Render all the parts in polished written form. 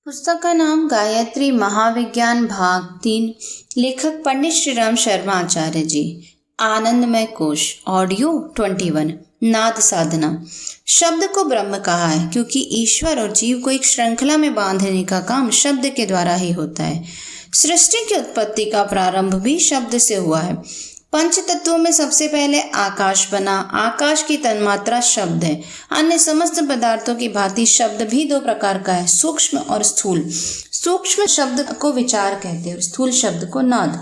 पुस्तक का नाम गायत्री महाविज्ञान भाग 3। लेखक पंडित श्रीराम शर्मा आचार्य जी। आनंदमय कोश ऑडियो 21। नाद साधना। शब्द को ब्रह्म कहा है क्योंकि ईश्वर और जीव को एक श्रृंखला में बांधने का काम शब्द के द्वारा ही होता है। सृष्टि की उत्पत्ति का प्रारंभ भी शब्द से हुआ है। पंच तत्वों में सबसे पहले आकाश बना। आकाश की तन्मात्रा शब्द है। अन्य समस्त पदार्थों की भांति शब्द भी दो प्रकार का है, सूक्ष्म और स्थूल। सूक्ष्म शब्द को विचार कहते हैं और स्थूल शब्द को नाद।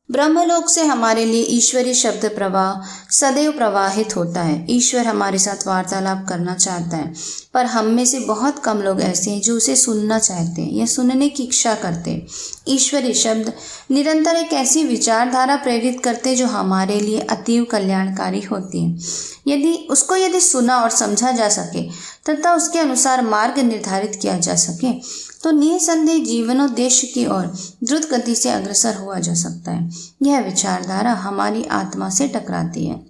ब्रह्मलोक से हमारे लिए ईश्वरीय शब्द प्रवाह सदैव प्रवाहित होता है। ईश्वर हमारे साथ वार्तालाप करना चाहता है, पर हम में से बहुत कम लोग ऐसे हैं जो उसे सुनना चाहते हैं या सुनने की इच्छा करते हैं। ईश्वरीय शब्द निरंतर एक ऐसी विचारधारा प्रेरित करते हैं जो हमारे लिए अतीव कल्याणकारी होती है। यदि सुना और समझा जा सके तथा उसके अनुसार मार्ग निर्धारित किया जा सके तो निःसंदेह जीवनोद्देश्य की ओर द्रुत गति से अग्रसर हुआ जा सकता है। यह विचारधारा हमारी आत्मा से टकराती है।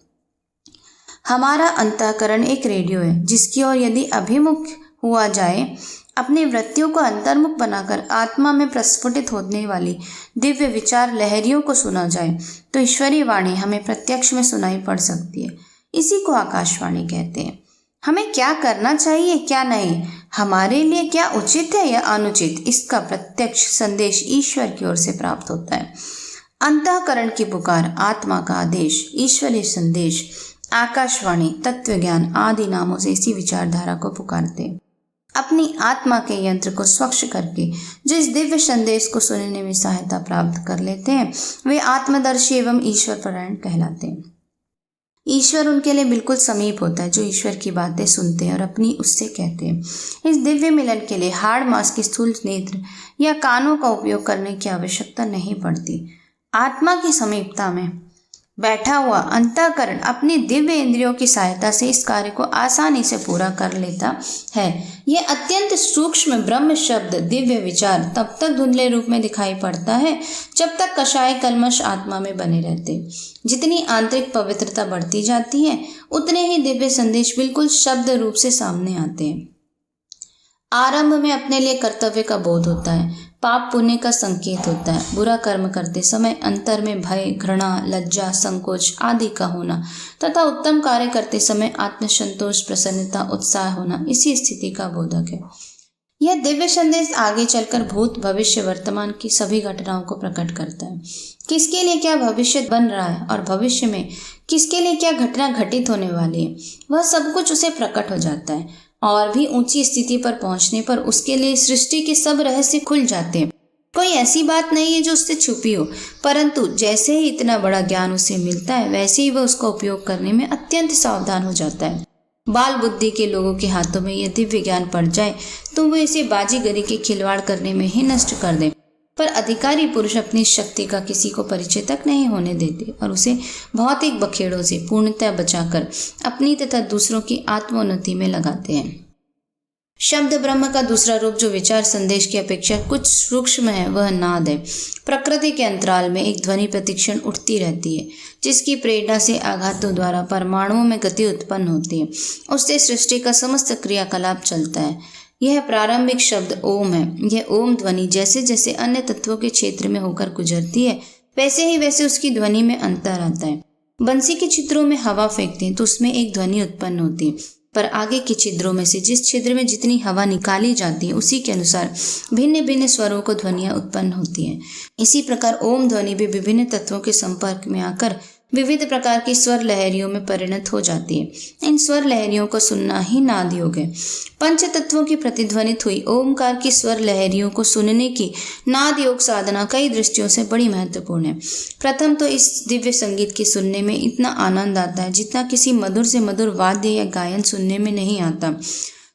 हमारा अंतःकरण एक रेडियो है जिसकी ओर यदि अभिमुख हुआ जाए, अपनी वृत्तियों को अंतर्मुख बनाकर आत्मा में प्रस्फुटित होने वाली दिव्य विचार लहरियों को सुना जाए तो ईश्वरीय वाणी हमें प्रत्यक्ष में सुनाई पड़ सकती है। इसी को आकाशवाणी कहते हैं। हमें क्या करना चाहिए, क्या नहीं, हमारे लिए क्या उचित है या अनुचित, इसका प्रत्यक्ष संदेश ईश्वर की ओर से प्राप्त होता है। अंतःकरण की पुकार, आत्मा का आदेश, ईश्वरीय संदेश, आकाशवाणी, तत्व ज्ञान आदि नामों से इसी विचारधारा को पुकारते हैं। अपनी आत्मा के यंत्र को स्वच्छ करके जिस दिव्य संदेश को सुनने में सहायता प्राप्त कर लेते हैं वे आत्मदर्शी एवं ईश्वर परायण कहलाते हैं। ईश्वर उनके लिए बिल्कुल समीप होता है जो ईश्वर की बातें सुनते हैं और अपनी उससे कहते हैं। इस दिव्य मिलन के लिए हाड़ मांस के स्थूल नेत्र या कानों का उपयोग करने की आवश्यकता नहीं पड़ती। आत्मा की समीपता में बैठा हुआ अंतःकरण अपनी दिव्य इंद्रियों की सहायता से इस कार्य को आसानी से पूरा कर लेता है। यह अत्यंत सूक्ष्म ब्रह्म शब्द दिव्य विचार तब तक धुंधले रूप में दिखाई पड़ता है जब तक कषाय कल्मश आत्मा में बने रहते। जितनी आंतरिक पवित्रता बढ़ती जाती है उतने ही दिव्य संदेश बिल्कुल शब्द रूप से सामने आते हैं। आरंभ में अपने लिए कर्तव्य का बोध होता है, पाप पुण्य का संकेत होता है। बुरा कर्म करते समय अंतर में भय, घृणा, लज्जा, संकोच आदि का होना तथा उत्तम कार्य करते समय आत्मसंतोष, प्रसन्नता, उत्साह होना इसी स्थिति का बोधक है। यह दिव्य संदेश आगे चलकर भूत, भविष्य, वर्तमान की सभी घटनाओं को प्रकट करता है। किसके लिए क्या भविष्य बन रहा है और भविष्य में किसके लिए क्या घटना घटित होने वाली है, वह सब कुछ उसे प्रकट हो जाता है। और भी ऊंची स्थिति पर पहुंचने पर उसके लिए सृष्टि के सब रहस्य खुल जाते हैं। कोई ऐसी बात नहीं है जो उससे छुपी हो, परंतु जैसे ही इतना बड़ा ज्ञान उसे मिलता है वैसे ही वह उसका उपयोग करने में अत्यंत सावधान हो जाता है। बाल बुद्धि के लोगों के हाथों में यह दिव्य ज्ञान पड़ जाए तो वे इसे बाजीगरी के खिलवाड़ करने में ही नष्ट कर दें, पर अधिकारी पुरुष अपनी शक्ति का किसी को परिचय तक नहीं होने देते और उसे भौतिक बखेड़ों से पूर्णतः बचाकर अपनी तथा दूसरों की आत्मोन्नति में लगाते हैं। शब्द ब्रह्म का दूसरा रूप जो विचार संदेश की अपेक्षा कुछ सूक्ष्म है वह नाद है। प्रकृति के अंतराल में एक ध्वनि प्रतिक्षण उठती रहती है जिसकी प्रेरणा से आघातों द्वारा परमाणुओं में गति उत्पन्न होती है। उससे सृष्टि का समस्त क्रियाकलाप चलता है। यह प्रारंभिक शब्द ओम है। यह ओम ध्वनि जैसे जैसे अन्य तत्वों के क्षेत्र में होकर गुजरती है वैसे उसकी ध्वनि में अंतर आता है। बंसी के छिद्रों में हवा फेंकते हैं तो उसमें एक ध्वनि उत्पन्न होती है, पर आगे के छिद्रों में से जिस छिद्र में जितनी हवा निकाली जाती है उसी के अनुसार भिन्न भिन्न स्वरों को ध्वनियाँ उत्पन्न होती हैं। इसी प्रकार ओम ध्वनि भी विभिन्न तत्वों के संपर्क में आकर विविध प्रकार की स्वर लहरियों में परिणत हो जाती है। इन स्वर लहरियों को सुनना ही नाद योग है। पंच तत्वों की प्रतिध्वनित हुई ओमकार की स्वर लहरियों को सुनने की नाद योग साधना कई दृष्टियों से बड़ी महत्वपूर्ण है। प्रथम तो इस दिव्य संगीत की सुनने में इतना आनंद आता है जितना किसी मधुर से मधुर वाद्य या गायन सुनने में नहीं आता।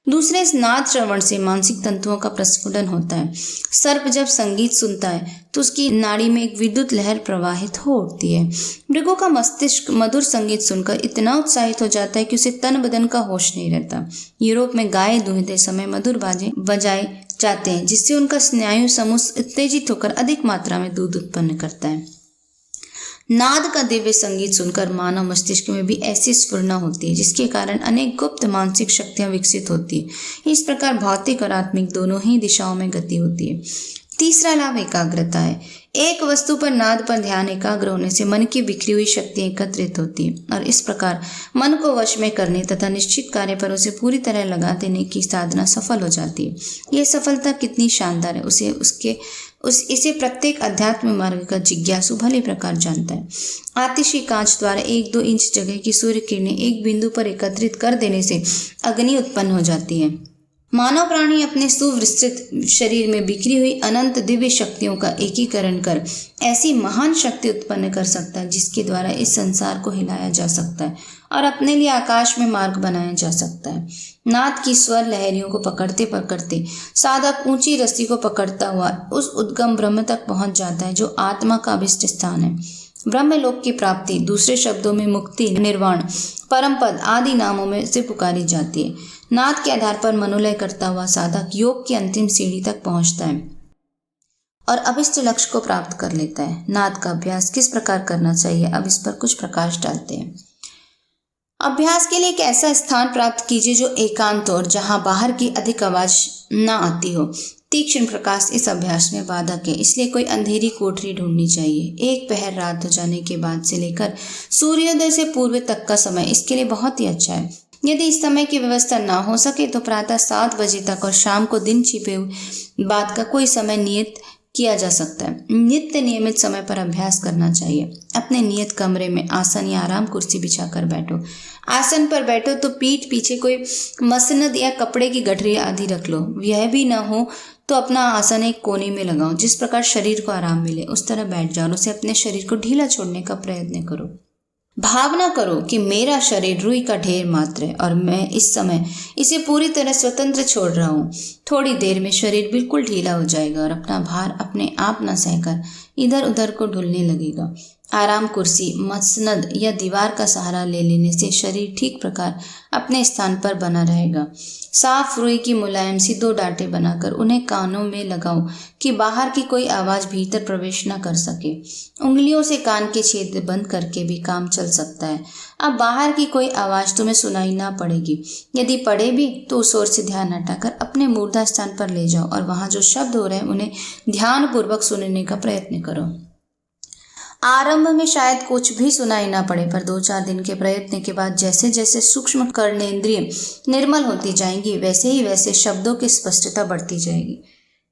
दूसरे, इस नाद श्रवण से मानसिक तंतुओं का प्रस्फुटन होता है। सर्प जब संगीत सुनता है तो उसकी नाड़ी में एक विद्युत लहर प्रवाहित हो उठती है। मृगों का मस्तिष्क मधुर संगीत सुनकर इतना उत्साहित हो जाता है कि उसे तन बदन का होश नहीं रहता। यूरोप में गाय दूहते समय मधुर बाजे बजाए जाते हैं जिससे उनका स्नायु समूह उत्तेजित होकर अधिक मात्रा में दूध उत्पन्न करता है। नाद का दिव्य संगीत सुनकर मानव मस्तिष्क में भी ऐसी स्फुरना होती है जिसके कारण अनेक गुप्त मानसिक शक्तियां विकसित होती है। इस प्रकार भौतिक और आत्मिक दोनों ही दिशाओं में गति होती है। तीसरा लाभ एकाग्रता है। एक वस्तु पर नाद पर ध्यान एकाग्र होने से मन की बिखरी हुई शक्तियां एकत्रित होती है और इस प्रकार मन को वश में करने तथा निश्चित कार्य पर उसे पूरी तरह लगा देने की साधना सफल हो जाती है। यह सफलता कितनी शानदार है इसे प्रत्येक अध्यात्म मार्ग का जिज्ञासु भली प्रकार जानता है। आतिशी कांच द्वारा 1-2 इंच जगह की सूर्य किरणें एक बिंदु पर एकत्रित कर देने से अग्नि उत्पन्न हो जाती है। मानव प्राणी अपने सुविस्तृत शरीर में बिखरी हुई अनंत दिव्य शक्तियों का एकीकरण कर ऐसी महान शक्ति उत्पन्न कर सकता है जिसके द्वारा इस संसार को हिलाया जा सकता है और अपने लिए आकाश में मार्ग बनाया जा सकता है। नाद की स्वर लहरियों को पकड़ते पकड़ते साधक ऊंची रस्सी को पकड़ता हुआ उस उद्गम ब्रह्म तक पहुंच जाता है जो आत्मा का अभिष्ट स्थान है। ब्रह्मलोक की प्राप्ति, दूसरे शब्दों में मुक्ति, निर्वाण, परम पद आदि नामों में से पुकारी जाती है। नाद के आधार पर मनोलय करता हुआ साधक योग की अंतिम सीढ़ी तक पहुंचता है और अभिष्ट लक्ष्य को प्राप्त कर लेता है। नाद का अभ्यास किस प्रकार करना चाहिए, अब इस पर कुछ प्रकाश डालते हैं। अभ्यास के लिए एक ऐसा स्थान प्राप्त कीजिए जो एकांत और जहां बाहर की अधिक आवाज न आती हो। तीक्ष्ण प्रकाश इस अभ्यास में बाधक है, इसलिए कोई अंधेरी कोठरी ढूंढनी चाहिए। एक पहर रात हो जाने के बाद से लेकर सूर्योदय से पूर्व तक का समय इसके लिए बहुत ही अच्छा है। यदि इस समय की व्यवस्था ना हो सके तो प्रातः 7 बजे तक और शाम को दिन छिपे बाद का कोई समय नियत किया जा सकता है। नित्य नियमित समय पर अभ्यास करना चाहिए। अपने नियत कमरे में आसन या आराम कुर्सी बिछाकर बैठो। आसन पर बैठो तो पीठ पीछे कोई मसनद या कपड़े की गठरी आदि रख लो। यह भी न हो तो अपना आसन एक कोने में लगाओ। जिस प्रकार शरीर को आराम मिले उस तरह बैठ जाओ। उसे अपने शरीर को ढीला छोड़ने का प्रयत्न करो। भावना करो कि मेरा शरीर रुई का ढेर मात्र है और मैं इस समय इसे पूरी तरह स्वतंत्र छोड़ रहा हूँ। थोड़ी देर में शरीर बिल्कुल ढीला हो जाएगा और अपना भार अपने आप न सहकर इधर उधर को ढुलने लगेगा। आराम कुर्सी, मसनद या दीवार का सहारा ले लेने से शरीर ठीक प्रकार अपने स्थान पर बना रहेगा। साफ रुई की मुलायम सी 2 डांटें बनाकर उन्हें कानों में लगाओ कि बाहर की कोई आवाज भीतर प्रवेश न कर सके। उंगलियों से कान के छेद बंद करके भी काम चल सकता है। अब बाहर की कोई आवाज तुम्हें सुनाई ना पड़ेगी। यदि पड़े भी तो उस ओर से ध्यान हटाकर अपने मूर्धा स्थान पर ले जाओ और वहां जो शब्द हो रहे हैं उन्हें ध्यान पूर्वक सुनने का प्रयत्न करो। आरंभ में शायद कुछ भी सुनाई ना पड़े, पर 2-4 दिन के प्रयत्न के बाद जैसे जैसे सूक्ष्म कर्णेंद्रिय निर्मल होती जाएंगी वैसे ही वैसे शब्दों की स्पष्टता बढ़ती जाएगी।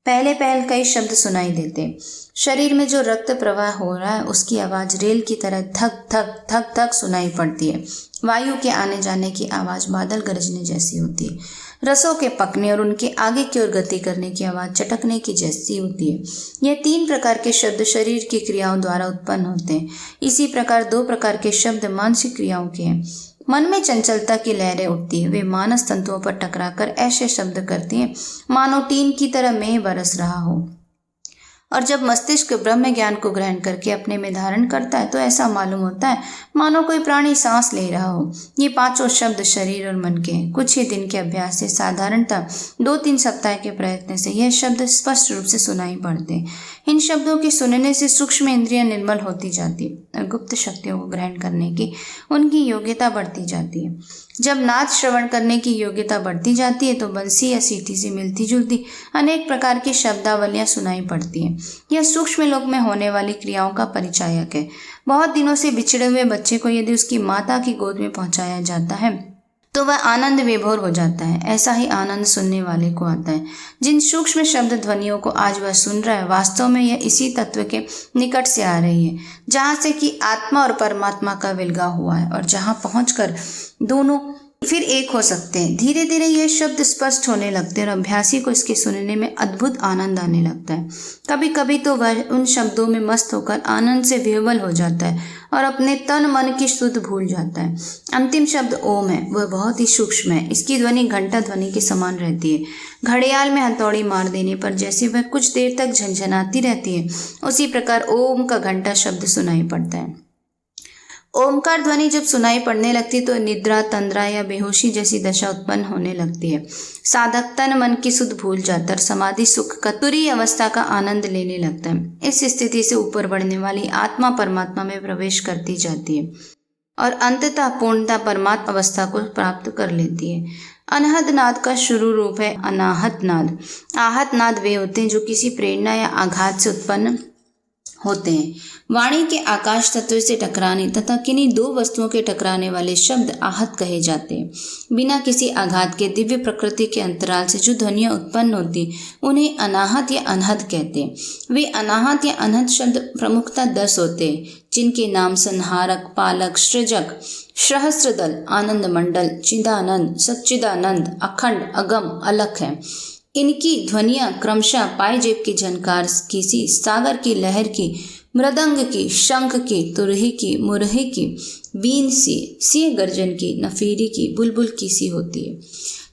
पहले कई शब्द सुनाई देते। शरीर में जो रक्त प्रवाह हो रहा है उसकी आवाज रेल की तरह धक धक धक धक सुनाई पड़ती है। वायु के आने जाने की आवाज बादल गरजने जैसी होती है। रसों के पकने और उनके आगे की ओर गति करने की आवाज चटकने की जैसी होती है। यह 3 प्रकार के शब्द शरीर की क्रियाओं द्वारा उत्पन्न होते हैं। इसी प्रकार 2 प्रकार के शब्द मानसिक क्रियाओं के हैं। मन में चंचलता की लहरें उठती है। वे मानस तंतुओं पर टकराकर ऐसे शब्द करती हैं मानो टीन की तरह मेह बरस रहा हो। और जब मस्तिष्क ब्रह्म ज्ञान को ग्रहण करके अपने में धारण करता है तो ऐसा मालूम होता है मानो कोई प्राणी सांस ले रहा हो। ये 5 शब्द शरीर और मन के हैं। कुछ ही दिन के अभ्यास से, साधारणतः 2-3 सप्ताह के प्रयत्न से यह शब्द स्पष्ट रूप से सुनाई पड़ते हैं। इन शब्दों के सुनने से सूक्ष्म इंद्रियां निर्मल होती जाती है और गुप्त शक्तियों को ग्रहण करने की उनकी योग्यता बढ़ती जाती है। जब नाद श्रवण करने की योग्यता बढ़ती जाती है तो बंसी या सीटी से मिलती जुलती अनेक प्रकार की शब्दावलियां सुनाई पड़ती हैं। यह सूक्ष्म लोक में होने वाली क्रियाओं का परिचायक है। बहुत दिनों से बिछड़े हुए बच्चे को यदि उसकी माता की गोद में पहुंचाया जाता है तो वह आनंद विभोर हो जाता है। ऐसा ही आनंद सुनने वाले को आता है। जिन सूक्ष्म शब्द ध्वनियों को आज वह सुन रहा है वास्तव में यह इसी तत्व के निकट से आ रही है जहाँ से कि आत्मा और परमात्मा का विलगाव हुआ है और जहाँ पहुंचकर दोनों फिर एक हो सकते हैं। धीरे धीरे यह शब्द स्पष्ट होने लगते हैं और अभ्यासी को इसके सुनने में अद्भुत आनंद आने लगता है। कभी कभी तो वह उन शब्दों में मस्त होकर आनंद से विह्वल हो जाता है और अपने तन मन की शुद्ध भूल जाता है। अंतिम शब्द ओम है। वह बहुत ही सूक्ष्म है। इसकी ध्वनि घंटा ध्वनि के समान रहती है। घड़ियाल में हथौड़ी मार देने पर जैसे वह कुछ देर तक झंझनाती रहती है उसी प्रकार ओम का घंटा शब्द सुनाई पड़ता है। ओमकार ध्वनि जब सुनाई पड़ने लगती तो निद्रा, तंद्रा या बेहोशी जैसी दशा उत्पन्न होने लगती है। साधक तन मन की सुध भूल जाता है, समाधि सुख का तुरीय अवस्था का आनंद लेने लगता है। इस स्थिति से ऊपर बढ़ने वाली आत्मा परमात्मा में प्रवेश करती जाती है और अंततः पूर्णता परमात्मा अवस्था को प्राप्त कर लेती है। अनहद नाद का शुरू रूप है अनाहत नाद। आहत नाद वे होते हैं जो किसी प्रेरणा या आघात से उत्पन्न होते हैं। वाणी के आकाश तत्व से टकराने तथा किन्हीं दो वस्तुओं के टकराने वाले शब्द आहत कहे जाते हैं। बिना किसी आघात के दिव्य प्रकृति के अंतराल से जो ध्वनियाँ उत्पन्न होती उन्हें अनाहत या अनहद कहते हैं। वे अनाहत या अनहद शब्द प्रमुखतः 10 होते हैं, जिनके नाम संहारक, पालक, सृजक, सहस्त्रदल, आनंद मंडल, चिदानंद, सच्चिदानंद, अखंड, अगम, अलख है। इनकी ध्वनियाँ क्रमशः पायजेब की झनकार की सी, सागर की लहर की, मृदंग की, शंख की, तुरही की, मुरही की, बीन सी, सिंह गर्जन की, नफीरी की, बुलबुल की सी होती है।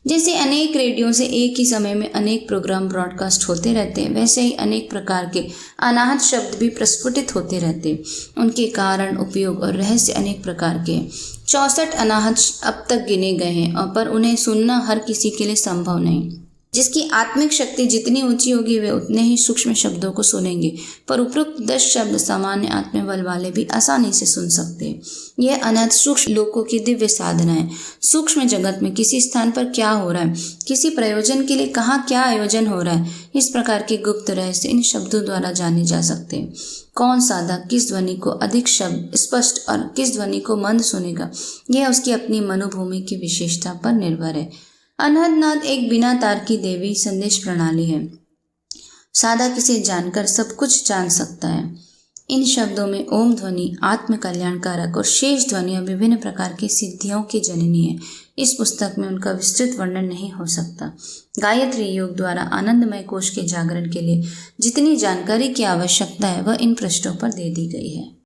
जैसे अनेक रेडियो से एक ही समय में अनेक प्रोग्राम ब्रॉडकास्ट होते रहते हैं, वैसे ही अनेक प्रकार के अनाहत शब्द भी प्रस्फुटित होते रहते हैं। उनके कारण, उपयोग और रहस्य अनेक प्रकार के 64 अनाहत अब तक गिने गए हैं, और पर उन्हें सुनना हर किसी के लिए संभव नहीं। जिसकी आत्मिक शक्ति जितनी ऊंची होगी वे उतने ही सूक्ष्म शब्दों को सुनेंगे, पर उपरोक्त 10 शब्द सामान्य आत्मबल वाले भी आसानी से सुन सकते हैं। यह अनंत सूक्ष्म लोकों की दिव्य साधना है। सूक्ष्म जगत में किसी स्थान पर क्या हो रहा है, किसी प्रयोजन के लिए कहाँ क्या आयोजन हो रहा है, इस प्रकार के गुप्त रहस्य इन शब्दों द्वारा जाने जा सकते हैं। कौन साधक किस ध्वनि को अधिक शब्द स्पष्ट और किस ध्वनि को मंद सुनेगा, यह उसकी अपनी मनोभूमि की विशेषता पर निर्भर है। अनहद नाद एक बिना तार की देवी संदेश प्रणाली है। साधक इसे जानकर सब कुछ जान सकता है। इन शब्दों में ओम ध्वनि आत्म कल्याणकारक और शेष ध्वनियाँ विभिन्न प्रकार की सिद्धियों की जननी है। इस पुस्तक में उनका विस्तृत वर्णन नहीं हो सकता। गायत्री योग द्वारा आनंदमय कोश के जागरण के लिए जितनी जानकारी की आवश्यकता है वह इन पृष्ठों पर दे दी गई है।